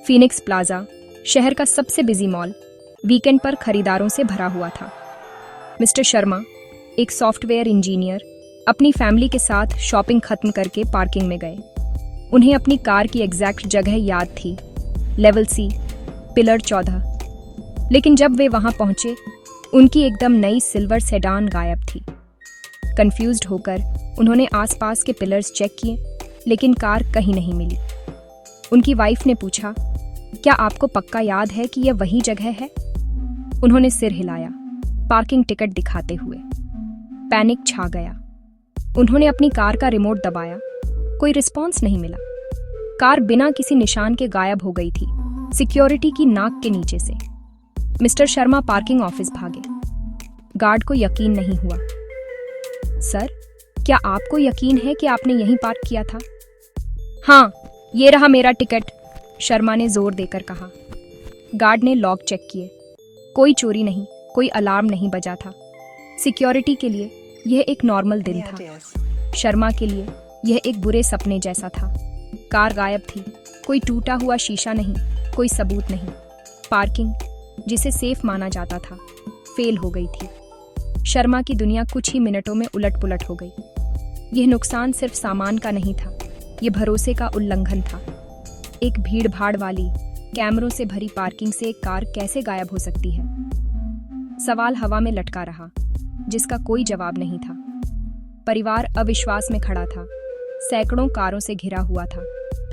Phoenix plaza, शहर का सबसे बिजी मॉल, वीकेंड पर खरीदारों से भरा हुआ था। मिस्टर शर्मा, एक सॉफ्टवेयर इंजीनियर, अपनी फैमिली के साथ शॉपिंग खत्म करके पार्किंग में गए। उन्हें अपनी कार की एग्जैक्ट जगह याद थी, लेवल C, पिलर 14। लेकिन जब वे वहां पहुंचे, उनकी एकदम नई सिल्वर सेडान गायब थी। कंफ्यूज्ड होकर उन्होंने आसपास के पिलर्स चेक किए, लेकिन कार कहीं नहीं मिली। उनकी वाइफ ने पूछा, क्या आपको पक्का याद है कि यह वही जगह है? उन्होंने सिर हिलाया, पार्किंग टिकट दिखाते हुए। पैनिक छा गया। उन्होंने अपनी कार का रिमोट दबाया, कोई रिस्पॉन्स नहीं मिला। कार बिना किसी निशान के गायब हो गई थी, सिक्योरिटी की नाक के नीचे से। मिस्टर शर्मा पार्किंग ऑफिस भागे। गार्ड को यकीन नहीं हुआ। सर, क्या आपको यकीन है कि आपने यहीं पार्क किया था? हाँ, ये रहा मेरा टिकट, शर्मा ने जोर देकर कहा। गार्ड ने लॉक चेक किए। कोई चोरी नहीं, कोई अलार्म नहीं बजा था। सिक्योरिटी के लिए यह एक नॉर्मल दिन था। शर्मा के लिए यह एक बुरे सपने जैसा था। कार गायब थी, कोई टूटा हुआ शीशा नहीं, कोई सबूत नहीं। पार्किंग, जिसे सेफ माना जाता था, फेल हो गई थी। शर्मा की दुनिया कुछ ही मिनटों में उलट-पुलट हो गई। यह नुकसान सिर्फ सामान का नहीं था, यह भरोसे का उल्लंघन था। एक भीड़-भाड़ वाली, कैमरों से भरी पार्किंग से एक कार कैसे गायब हो सकती है? सवाल हवा में लटका रहा, जिसका कोई जवाब नहीं था। परिवार अविश्वास में खड़ा था। सैकड़ों कारों से घिरा हुआ था,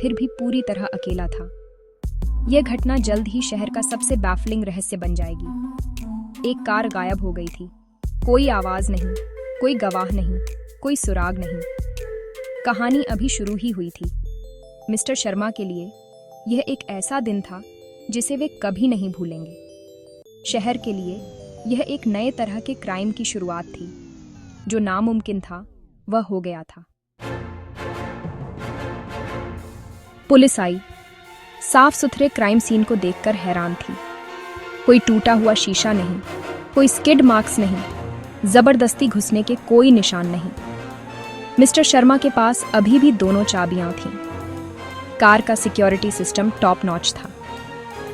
फिर भी पूरी तरह अकेला था। यह घटना जल्द ही शहर का सबसे बैफलिंग रहस्य बन जाएगी। एक कार गायब हो गई थी, कोई आवाज नहीं, कोई गवाह नहीं, कोई सुराग नहीं। कहानी अभी शुरू ही हुई थी। मिस्टर शर्मा के लिए यह एक ऐसा दिन था जिसे वे कभी नहीं भूलेंगे। शहर के लिए यह एक नए तरह के क्राइम की शुरुआत थी। जो नामुमकिन था, वह हो गया था। पुलिस आई, साफ सुथरे क्राइम सीन को देखकर हैरान थी। कोई टूटा हुआ शीशा नहीं, कोई स्किड मार्क्स नहीं, जबरदस्ती घुसने के कोई निशान नहीं। मिस्टर शर्मा के पास अभी भी दोनों चाबियां थीं। कार का सिक्योरिटी सिस्टम टॉप नॉच था।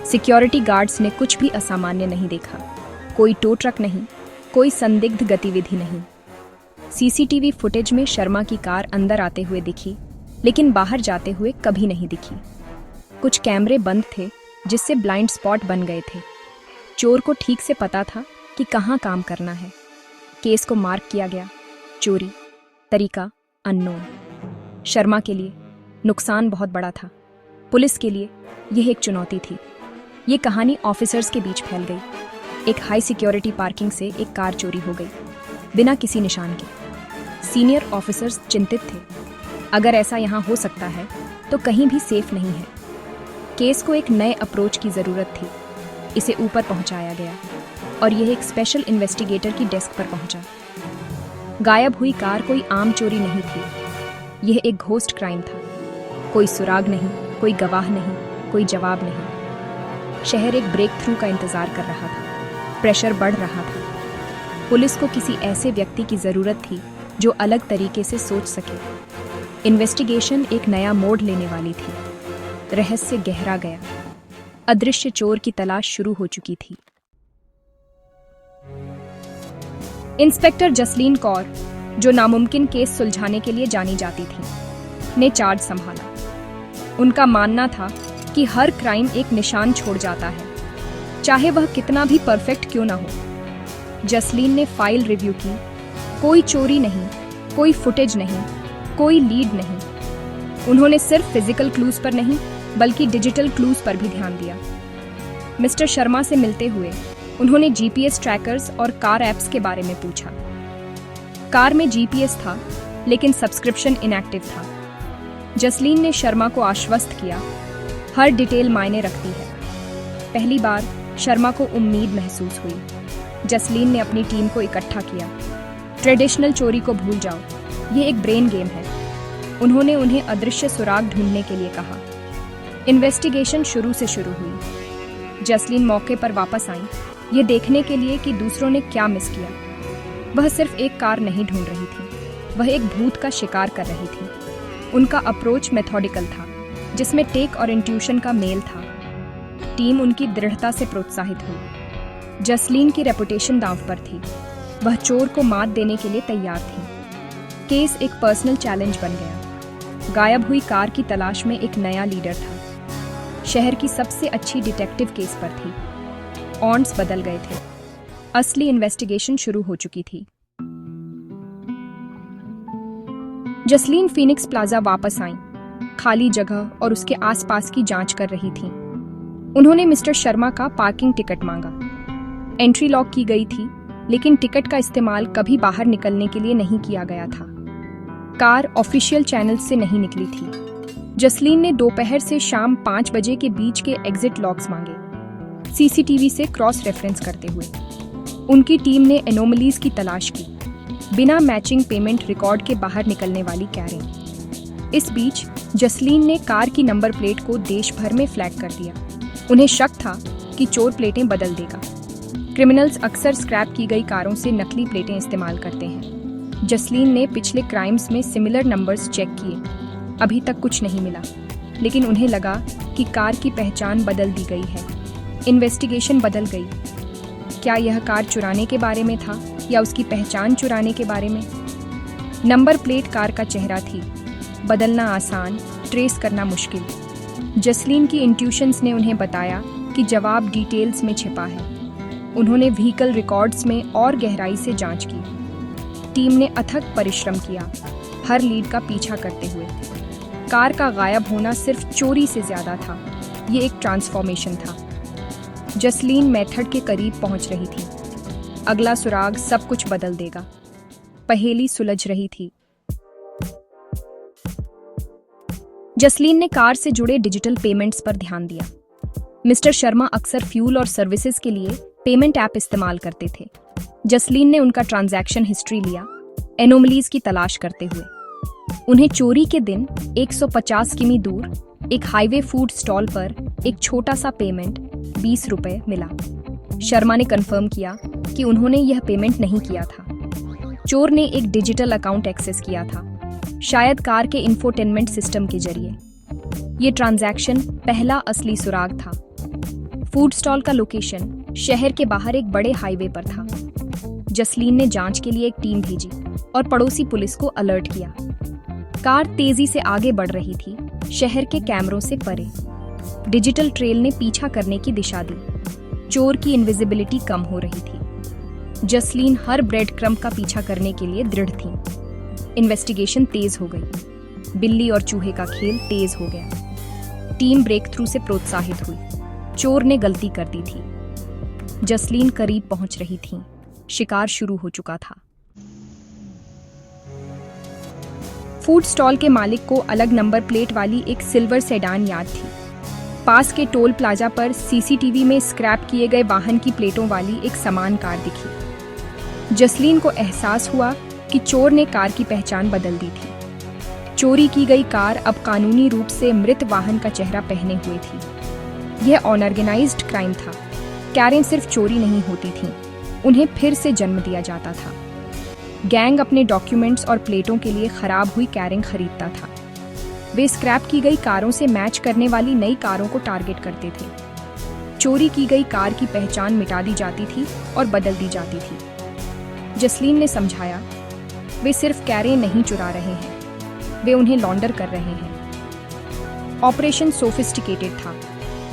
सिक्योरिटी गार्ड्स ने कुछ भी असामान्य नहीं देखा। कोई टो ट्रक नहीं, कोई संदिग्ध गतिविधि नहीं। सीसीटीवी फुटेज में शर्मा की कार अंदर आते हुए दिखी, लेकिन बाहर जाते हुए कभी नहीं दिखी। कुछ कैमरे बंद थे, जिससे ब्लाइंड स्पॉट बन गए थे। चोर को ठीक से पता था कि कहाँ काम करना है। केस को मार्क किया गया, चोरी, तरीका अननोन। शर्मा के लिए नुकसान बहुत बड़ा था। पुलिस के लिए यह एक चुनौती थी। ये कहानी ऑफिसर्स के बीच फैल गई। एक हाई सिक्योरिटी पार्किंग से एक कार चोरी हो गई, बिना किसी निशान के। सीनियर ऑफिसर्स चिंतित थे। अगर ऐसा यहाँ हो सकता है, तो कहीं भी सेफ नहीं है। केस को एक नए अप्रोच की जरूरत थी। इसे ऊपर पहुंचाया गया और यह एक स्पेशल इन्वेस्टिगेटर की डेस्क पर पहुंचा। गायब हुई कार कोई आम चोरी नहीं थी। यह एक घोस्ट क्राइम था। कोई सुराग नहीं, कोई गवाह नहीं, कोई जवाब नहीं। शहर एक ब्रेक थ्रू का इंतजार कर रहा था। प्रेशर बढ़ रहा था। पुलिस को किसी ऐसे व्यक्ति की जरूरत थी जो अलग तरीके से सोच सके। इन्वेस्टिगेशन एक नया मोड़ लेने वाली थी। रहस्य गहरा गया। अदृश्य चोर की तलाश शुरू हो चुकी थी। इंस्पेक्टर जसलीन कौर, जो नामुमकिन केस सुलझाने के लिए जानी जाती थी, ने चार्ज संभाला। उनका मानना था कि हर क्राइम एक निशान छोड़ जाता है, चाहे वह कितना भी परफेक्ट क्यों ना हो। जसलीन ने फाइल रिव्यू की। कोई चोरी नहीं, कोई फुटेज नहीं, कोई लीड नहीं। उन्होंने सिर्फ फिजिकल क्लूज पर नहीं, बल्कि डिजिटल क्लूज पर भी ध्यान दिया। मिस्टर शर्मा से मिलते हुए उन्होंने जीपीएस ट्रैकर्स और कार ऐप्स के बारे में पूछा। कार में जीपीएस था, लेकिन सब्सक्रिप्शन इनएक्टिव था। जसलीन ने शर्मा को आश्वस्त किया, हर डिटेल मायने रखती है। पहली बार शर्मा को उम्मीद महसूस हुई। जसलीन ने अपनी टीम को इकट्ठा किया। ट्रेडिशनल चोरी को भूल जाओ, ये एक ब्रेन गेम है। उन्होंने उन्हें अदृश्य सुराग ढूंढने के लिए कहा। इन्वेस्टिगेशन शुरू से शुरू हुई। जसलीन मौके पर वापस आई, ये देखने के लिए कि दूसरों ने क्या मिस किया। वह सिर्फ एक कार नहीं ढूंढ रही थी, वह एक भूत का शिकार कर रही थी। उनका अप्रोच मेथोडिकल था, जिसमें टेक और इंट्यूशन का मेल था। टीम उनकी दृढ़ता से प्रोत्साहित हुई। जसलीन की रेपुटेशन दांव पर थी। वह चोर को मात देने के लिए तैयार थी। केस एक पर्सनल चैलेंज बन गया। गायब हुई कार की तलाश में एक नया लीडर था। शहर की सबसे अच्छी डिटेक्टिव केस पर थी। ऑन्स बदल गए थे। असली इन्वेस्टिगेशन शुरू हो चुकी थी। जसलीन फीनिक्स प्लाजा वापस आईं, खाली जगह और उसके आसपास की जांच कर रही थीं। उन्होंने मिस्टर शर्मा का पार्किंग टिकट मांगा। एंट्री लॉक की गई थी, लेकिन टिकट का इस्तेमाल कभी बाहर निकलने के लिए नहीं किया गया था। कार ऑफिशियल चैनल से नहीं निकली थी। जसलीन ने दोपहर से शाम 5 बजे के बीच के एग्जिट लॉग्स मांगे, सीसीटीवी से क्रॉस रेफरेंस करते हुए। उनकी टीम ने एनोमलीज की तलाश की, बिना मैचिंग पेमेंट रिकॉर्ड के बाहर निकलने वाली कैरें। इस बीच जसलीन ने कार की नंबर प्लेट को देश भर में फ्लैग कर दिया। उन्हें शक था कि चोर प्लेटें बदल देगा। क्रिमिनल्स अक्सर स्क्रैप की गई कारों से नकली प्लेटें इस्तेमाल करते हैं। जसलीन ने पिछले क्राइम्स में सिमिलर नंबर्स चेक किए। अभी तक कुछ नहीं मिला, लेकिन उन्हें लगा कि कार की पहचान बदल दी गई है। इन्वेस्टिगेशन बदल गई। क्या यह कार चुराने के बारे में था या उसकी पहचान चुराने के बारे में? नंबर प्लेट कार का चेहरा थी, बदलना आसान, ट्रेस करना मुश्किल। जसलीन की इंट्यूशंस ने उन्हें बताया कि जवाब डिटेल्स में छिपा है। उन्होंने व्हीकल रिकॉर्ड्स में और गहराई से जांच की। टीम ने अथक परिश्रम किया, हर लीड का पीछा करते हुए। कार का गायब होना सिर्फ चोरी से ज्यादा था, ये एक ट्रांसफॉर्मेशन था। जसलीन मेथड के करीब पहुंच रही थी। अगला सुराग सब कुछ बदल देगा। पहेली सुलझ रही थी। जसलीन ने कार से जुड़े डिजिटल पेमेंट्स पर ध्यान दिया। मिस्टर शर्मा अक्सर फ्यूल और सर्विसेज के लिए पेमेंट ऐप इस्तेमाल करते थे। जसलीन ने उनका ट्रांजैक्शन हिस्ट्री लिया, एनोमलीज की तलाश करते हुए। उन्हें चोरी के दिन 150 किमी दूर एक हाईवे फूड स्टॉल पर एक छोटा सा पेमेंट 20 रुपए मिला। शर्मा ने कंफर्म किया कि उन्होंने यह पेमेंट नहीं किया था। चोर ने एक डिजिटल अकाउंट एक्सेस किया था, शायद कार के इंफोटेनमेंट सिस्टम के जरिए। ये ट्रांजैक्शन पहला असली सुराग था। फूड स्टॉल का लोकेशन शहर के बाहर एक बड़े हाईवे पर था। जसलीन ने जांच के लिए एक टीम भेजी और पड़ोसी पुलिस को अलर्ट किया। कार तेजी से आगे बढ़ रही थी, शहर के कैमरों से परे। डिजिटल ट्रेल ने पीछा करने की दिशा दी। चोर की इनविजिबिलिटी कम हो रही थी। जसलीन हर ब्रेड क्रम्ब का पीछा करने के लिए दृढ़ थी। इन्वेस्टिगेशन तेज हो गई। बिल्ली और चूहे का खेल तेज हो गया। टीम ब्रेक थ्रू से प्रोत्साहित हुई। चोर ने गलती कर दी थी। जसलीन करीब पहुंच रही थी। शिकार शुरू हो चुका था। फूड स्टॉल के मालिक को अलग नंबर प्लेट वाली एक सिल्वर सेडान याद थी। पास के टोल प्लाजा पर सीसीटीवी में स्क्रैप किए गए वाहन की प्लेटों वाली एक समान कार दिखी। जसलीन को एहसास हुआ कि चोर ने कार की पहचान बदल दी थी। चोरी की गई कार अब कानूनी रूप से मृत वाहन का चेहरा पहने हुए थी। यह अनऑर्गेनाइज्ड क्राइम था। कैरें सिर्फ चोरी नहीं होती थीं, उन्हें फिर से जन्म दिया जाता था। गैंग अपने डॉक्यूमेंट्स और प्लेटों के लिए खराब हुई कैरें खरीदता था। वे स्क्रैप की गई कारों से मैच करने वाली नई कारों को टारगेट करते थे। चोरी की गई कार की पहचान मिटा दी जाती थी और बदल दी जाती थी। जसलीन ने समझाया, वे सिर्फ कैरें नहीं चुरा रहे हैं, वे उन्हें लॉन्डर कर रहे हैं। ऑपरेशन सोफिस्टिकेटेड था,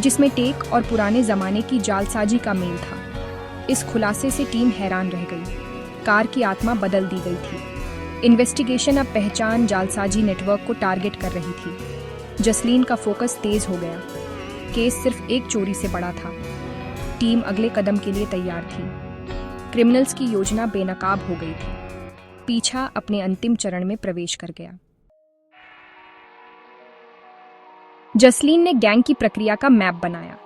जिसमें टेक और पुराने जमाने की जालसाजी का मेल था। इस खुलासे से टीम हैरान रह गई। कार की आत्मा बदल दी गई थी। इन्वेस्टिगेशन अब पहचान जालसाजी नेटवर्क को टारगेट कर रही थी। जसलीन का फोकस तेज हो गया। केस सिर्फ एक चोरी से बड़ा था। टीम अगले कदम के लिए तैयार थी। क्रिमिनल्स की योजना बेनकाब हो गई थी। पीछा अपने अंतिम चरण में प्रवेश कर गया। जसलीन ने गैंग की प्रक्रिया का मैप बनाया।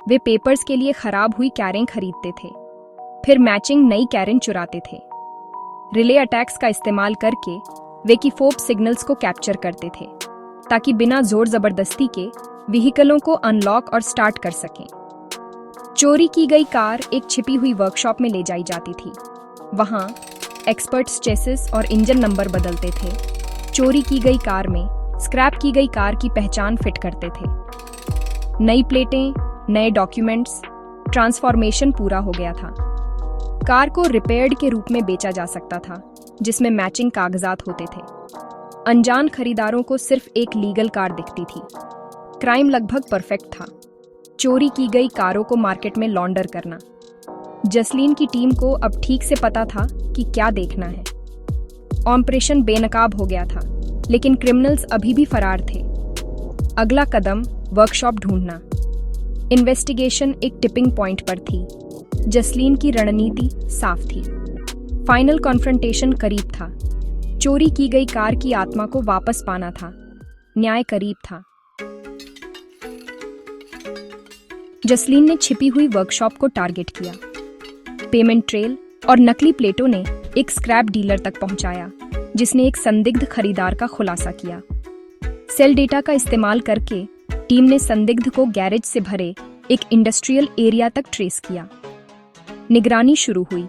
वे पेपर्स के लिए खराब हुई कैरें खरीदते थे, फिर मैचिंग नई कैरें चुराते थे। रिले अटैक्स का इस्तेमाल करके वे की फोप सिग्नल्स को कैप्चर करते थे, ताकि बिना जोर जबरदस्ती के व्हीकलों को अनलॉक और स्टार्ट कर सकें। चोरी की गई कार एक छिपी हुई वर्कशॉप में ले जाई जाती थी। वहां एक्सपर्ट्स चेसिस और इंजन नंबर बदलते थे। चोरी की गई कार में स्क्रैप की गई कार की पहचान फिट करते थे। नई प्लेटें, नए डॉक्यूमेंट्स, ट्रांसफॉर्मेशन पूरा हो गया था। कार को रिपेयर्ड के रूप में बेचा जा सकता था, जिसमें मैचिंग कागजात होते थे। अनजान खरीदारों को सिर्फ एक लीगल कार दिखती थी। क्राइम लगभग परफेक्ट था, चोरी की गई कारों को मार्केट में लॉन्डर करना। जसलीन की टीम को अब ठीक से पता था कि क्या देखना है। ऑपरेशन बेनकाब हो गया था, लेकिन क्रिमिनल्स अभी भी फरार थे। अगला कदम वर्कशॉप ढूंढना। इन्वेस्टिगेशन एक टिपिंग पॉइंट पर थी। जसलीन की रणनीति साफ थी। फाइनल कॉन्फ्रंटेशन करीब था। चोरी की गई कार की आत्मा को वापस पाना था। न्याय करीब था। जसलीन ने छिपी हुई वर्कशॉप को टारगेट किया। पेमेंट ट्रेल और नकली प्लेटों ने एक स्क्रैप डीलर तक पहुंचाया, जिसने एक संदिग्ध खरीदार का खुलासा किया। सेल डेटा का इस्तेमाल करके टीम ने संदिग्ध को गैरेज से भरे एक इंडस्ट्रियल एरिया तक ट्रेस किया। निगरानी शुरू हुई,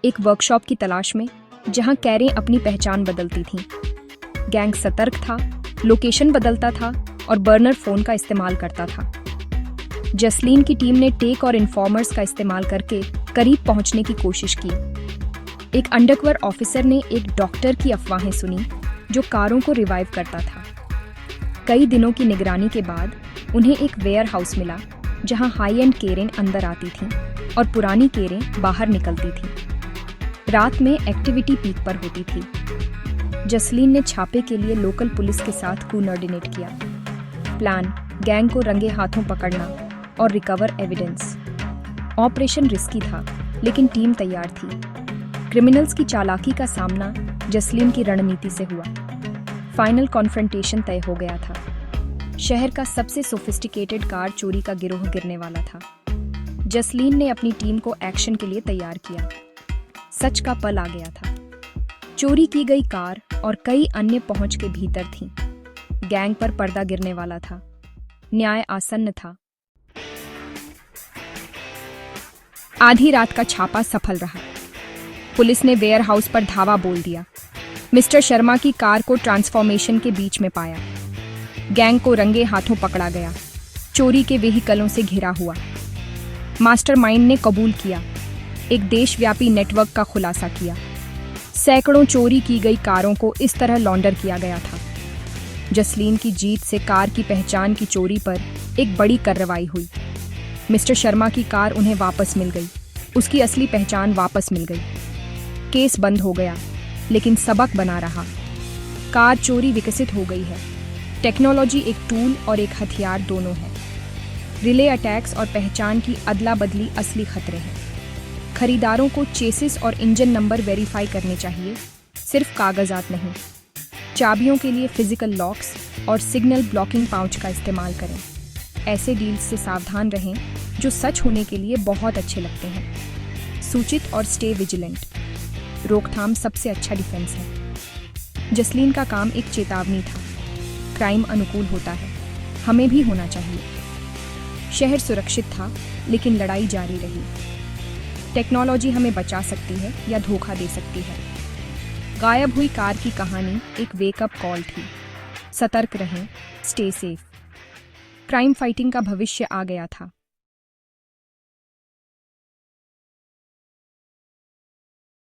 एक वर्कशॉप की तलाश में जहां कैरें अपनी पहचान बदलती थीं। गैंग सतर्क था, लोकेशन बदलता था और बर्नर फोन का इस्तेमाल करता था। जसलीन की टीम ने टेक और इन्फॉर्मर्स का इस्तेमाल करके करीब पहुंचने की कोशिश की। एक अंडरकवर ऑफिसर ने एक डॉक्टर की अफवाहें सुनी जो कारों को रिवाइव करता था। कई दिनों की निगरानी के बाद उन्हें एक वेयर हाउस मिला जहां हाई एंड केरें अंदर आती थीं और पुरानी केरें बाहर निकलती थीं। रात में एक्टिविटी पीक पर होती थी। जसलीन ने छापे के लिए लोकल पुलिस के साथ कोऑर्डिनेट किया। प्लान, गैंग को रंगे हाथों पकड़ना और रिकवर एविडेंस। ऑपरेशन रिस्की था, लेकिन टीम तैयार थी। क्रिमिनल्स की चालाकी का सामना जसलीन की रणनीति से हुआ। फाइनल कॉन्फ्रंटेशन तय हो गया था। शहर का सबसे सोफिस्टिकेटेड कार चोरी का गिरोह गिरने वाला था। जसलीन ने अपनी टीम को एक्शन के लिए तैयार किया। सच का पल आ गया था। चोरी की गई कार और कई अन्य पहुंच के भीतर थीं। गैंग पर पर्दा गिरने वाला था। न्याय आसन्न था। आधी रात का छापा सफल रहा। पुलिस ने वेयर हाउस पर धावा बोल दिया। मिस्टर शर्मा की कार को ट्रांसफॉर्मेशन के बीच में पाया। गैंग को रंगे हाथों पकड़ा गया। चोरी के वेहिकलों से घिरा हुआ। मास्टरमाइंड ने कबूल किया। एक देशव्यापी नेटवर्क का खुलासा किया। सैकड़ों चोरी की गई कारों को इस तरह लॉन्डर किया गया था। जसलीन की जीत से कार की पहचान की चोरी पर एक बड़ी कार्रवाई हुई। मिस्टर शर्मा की कार उन्हें वापस मिल गई। उसकी असली पहचान वापस मिल गई। केस बंद हो गया, लेकिन सबक बना रहा। कार चोरी विकसित हो गई है। टेक्नोलॉजी एक टूल और एक हथियार दोनों है। रिले अटैक्स और पहचान की अदला बदली असली खतरे हैं। खरीदारों को चेसिस और इंजन नंबर वेरीफाई करने चाहिए, सिर्फ कागजात नहीं। चाबियों के लिए फिजिकल लॉक्स और सिग्नल ब्लॉकिंग पाउच का इस्तेमाल करें। ऐसे डील्स से सावधान रहें जो सच होने के लिए बहुत अच्छे लगते हैं। सूचित और स्टे विजिलेंट। रोकथाम सबसे अच्छा डिफेंस है। जसलीन का काम एक चेतावनी था। क्राइम अनुकूल होता है, हमें भी होना चाहिए। शहर सुरक्षित था, लेकिन लड़ाई जारी रही। टेक्नोलॉजी हमें बचा सकती है या धोखा दे सकती है। गायब हुई कार की कहानी एक वेकअप कॉल थी। सतर्क रहें, स्टे सेफ। क्राइम फाइटिंग का भविष्य आ गया था।